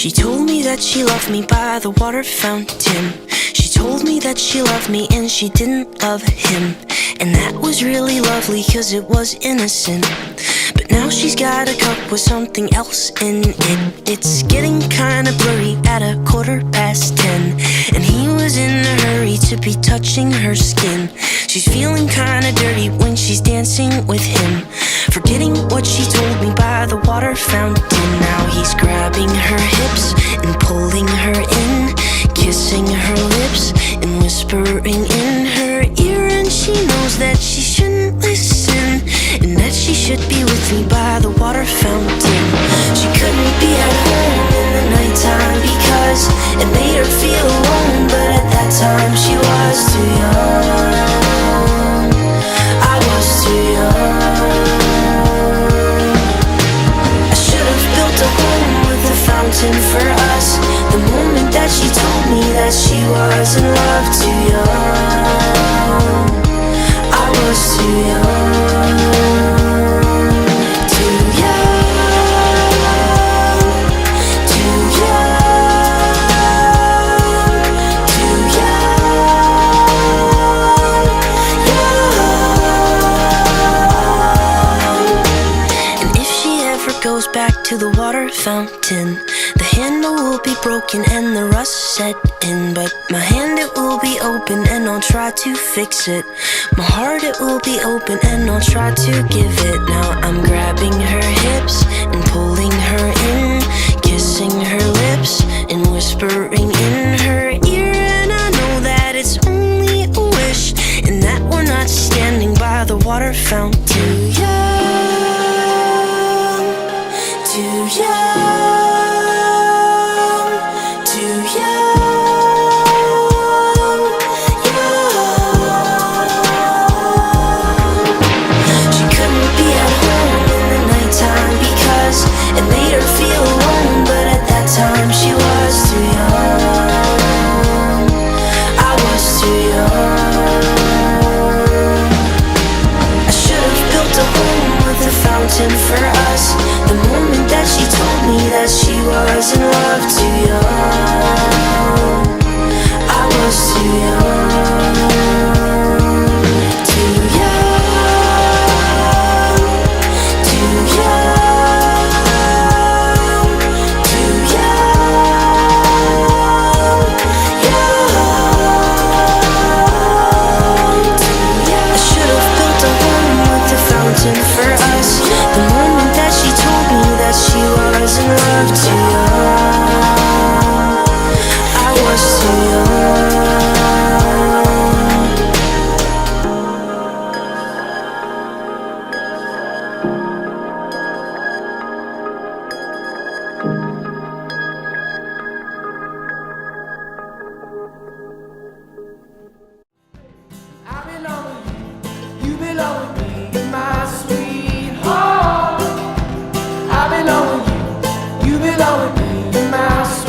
She told me that she loved me by the water fountain. She told me that she loved me and she didn't love him. And that was really lovely cause it was innocent. But now she's got a cup with something else in it. It's getting kinda blurry at 10:15. And he was in a hurry to be touching her skin. She's feeling kinda dirty when she's dancing with him, forgetting what she told me by the water fountain. Now he's grabbing her hips and pulling her in, kissing her lips and whispering in her ear. And she knows that she shouldn't listen, and that she should be with me by the water fountain. She couldn't be at home in the nighttime because it made her feel alone. But at that time she was too young. I was too young. I should have built a home with a fountain for us. The moment that she told me that she was in love, too young. I was too young. Too young. Too young. Too young. And if she ever goes back to the water fountain, the handle will be broken and the rust set in. But my hand, it will be open and I'll try to fix it. My heart, it will be open and I'll try to give it. Now I'm grabbing her hips and pulling her in, kissing her lips and whispering in her ear. And I know that it's only a wish, and that we're not standing by the water fountain. Too young, too young, too young, young. She couldn't be at home in the nighttime because it made her feel alone. But at that time she was too young. I was too young. I should have built a home with a fountain for us. The moment that she told me that she was in love, too young. I was too young. Too young. Too young. Too young. Young. I should have built a home with a fountain for us. The moment that she told me that she was in love, too young. I was too young. I belong with you, you belong with me, you're my sweetheart. I belong with you, you belong with me, you're my sweetheart.